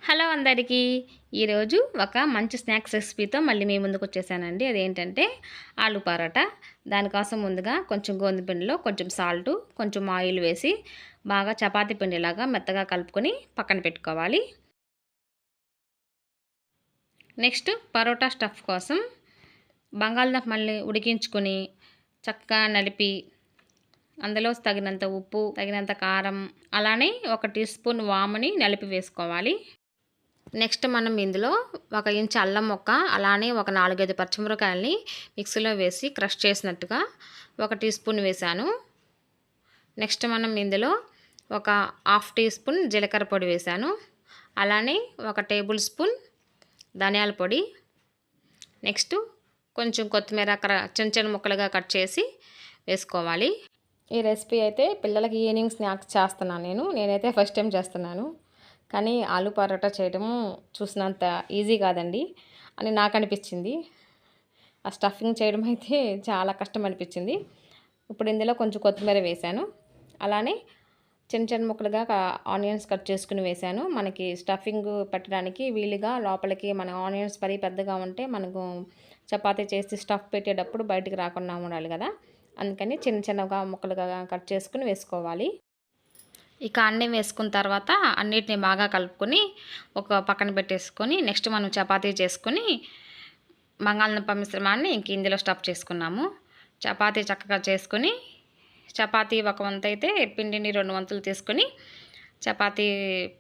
Hello అందరికీ ఈరోజు ఒక మంచి స్నాక్స్ రెసిపీతో మళ్ళీ మీ ముందుకు వచ్చేసానండి. అదేంటంటే ఆలు పరోటా. దానికోసం ముందుగా కొంచెం గోధుమ పిండిలో కొంచెం సాల్ట్, కొంచెం ఆయిల్ వేసి బాగా చపాతీ పిండిలాగా మెత్తగా కలుపుకొని పక్కన పెట్టుకోవాలి. నెక్స్ట్ పరోటా స్టఫ్ కోసం బంగాళదుంప మళ్ళీ ఉడికించుకొని చక్కగా నలిపి అందులో తగినంత ఉప్పు, తగినంత కారం, అలానే 1 టీ స్పూన్ వాముని నలిపి వేసుకోవాలి. నెక్స్ట్ మనం ఇందులో 1 ఇంచ్ అల్లం ముక్క, అలానే ఒక 4-5 పచ్చిమిరపకాయలని మిక్సీలో వేసి క్రష్ చేసినట్టుగా 1 టీ స్పూన్ వేసాను. నెక్స్ట్ మనం ఇందులో ఒక 1/2 టీ స్పూన్ జీలకర్ర పొడి వేసాను. అలానే 1 టేబుల్ స్పూన్ ధనియాల పొడి. నెక్స్ట్ కొంచెం కొత్తిమీర చిన్న చిన్న ముక్కలుగా కట్ చేసి వేసుకోవాలి. ఈ రెసిపీ అయితే పిల్లలకి ఈవినింగ్ స్నాక్స్ చేస్తున్నాను నేనైతే ఫస్ట్ టైం చేస్తున్నాను. కానీ ఆలు పరోటా చేయడం చూసినంత ఈజీ కాదండి అని నాకు అనిపించింది. ఆ స్టఫింగ్ చేయడం అయితే చాలా కష్టం అనిపించింది. ఇప్పుడు ఇందులో కొంచెం కొత్తిమీర వేసాను. అలానే చిన్న చిన్న ముక్కలుగా ఆనియన్స్ కట్ చేసుకుని వేసాను. మనకి స్టఫింగ్ పెట్టడానికి వీలుగా లోపలికి మన ఆనియన్స్ పెద్దగా ఉంటే మనకు చపాతీ చేసి స్టఫ్ పెట్టేటప్పుడు బయటికి రాకుండా ఉండాలి కదా, అందుకని చిన్న చిన్నగా ముక్కలుగా కట్ చేసుకుని వేసుకోవాలి. ఇక అన్నీ వేసుకున్న తర్వాత అన్నిటిని బాగా కలుపుకొని ఒక పక్కన పెట్టేసుకొని నెక్స్ట్ మనం చపాతీ చేసుకొని బంగాళదుంప మిశ్రమాన్ని ఇంక ఇందులో స్టఫ్ చేసుకున్నాము. చపాతీ చక్కగా చేసుకొని చపాతీ ఒక వంతు అయితే పిండిని 2 వంతులు తీసుకొని చపాతీ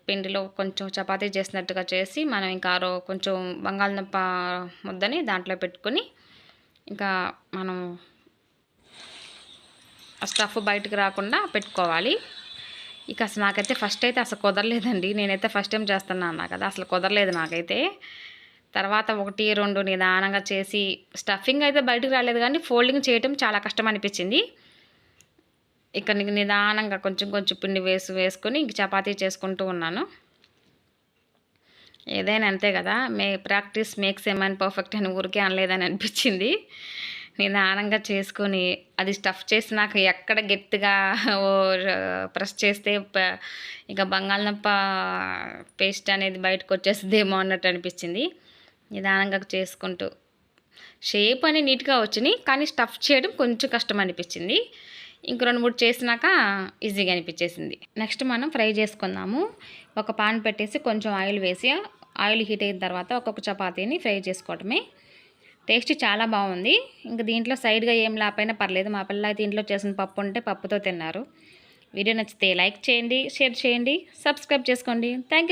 పిండిలో కొంచెం చపాతీ చేసినట్టుగా చేసి మనం ఇంకా కొంచెం బంగాళదుంప ముద్దని దాంట్లో పెట్టుకొని ఇంకా మనం స్టఫ్ బయటకు రాకుండా పెట్టుకోవాలి. ఇక అసలు నాకైతే ఫస్ట్ అయితే అసలు కుదరలేదండి. నేనైతే ఫస్ట్ టైం చేస్తున్నాను కదా, అసలు కుదరలేదు నాకైతే. తర్వాత 1, 2 నిదానంగా చేసి స్టఫింగ్ అయితే బయటకు రాలేదు, కానీ ఫోల్డింగ్ చేయటం చాలా కష్టం అనిపించింది. ఇక నిదానంగా కొంచెం కొంచెం పిండి వేసుకొని ఇంక చపాతీ చేసుకుంటూ ఉన్నాను. ఏదైనా అంతే కదా, practice makes a man perfect అని ఊరికే అనలేదని అనిపించింది. నిదానంగా చేసుకొని అది స్టఫ్ చేసినాక ఎక్కడ గట్టిగా ప్రెస్ చేస్తే ఇక బంగాళదుంప పేస్ట్ అనేది బయటకు వచ్చేస్తుందేమో అన్నట్టు అనిపించింది. నిదానంగా చేసుకుంటూ షేప్ అని నీట్గా వచ్చినాయి, కానీ స్టఫ్ చేయడం కొంచెం కష్టం అనిపించింది. ఇంక 2-3 చేసినాక ఈజీగా అనిపించేసింది. నెక్స్ట్ మనం ఫ్రై చేసుకుందాము. ఒక పాన్ పెట్టేసి కొంచెం ఆయిల్ వేసి ఆయిల్ హీట్ అయిన తర్వాత ఒక్కొక్క చపాతీని ఫ్రై చేసుకోవటమే. టేస్ట్ చాలా బాగుంది. ఇంకా దీంట్లో సైడ్గా ఏం లేకపోయినా పర్లేదు. మా పిల్లలు దీంట్లో చేసిన పప్పు ఉంటే పప్పుతో తిన్నారు. వీడియో నచ్చితే లైక్ చేయండి, షేర్ చేయండి, సబ్స్క్రైబ్ చేసుకోండి. Thank you.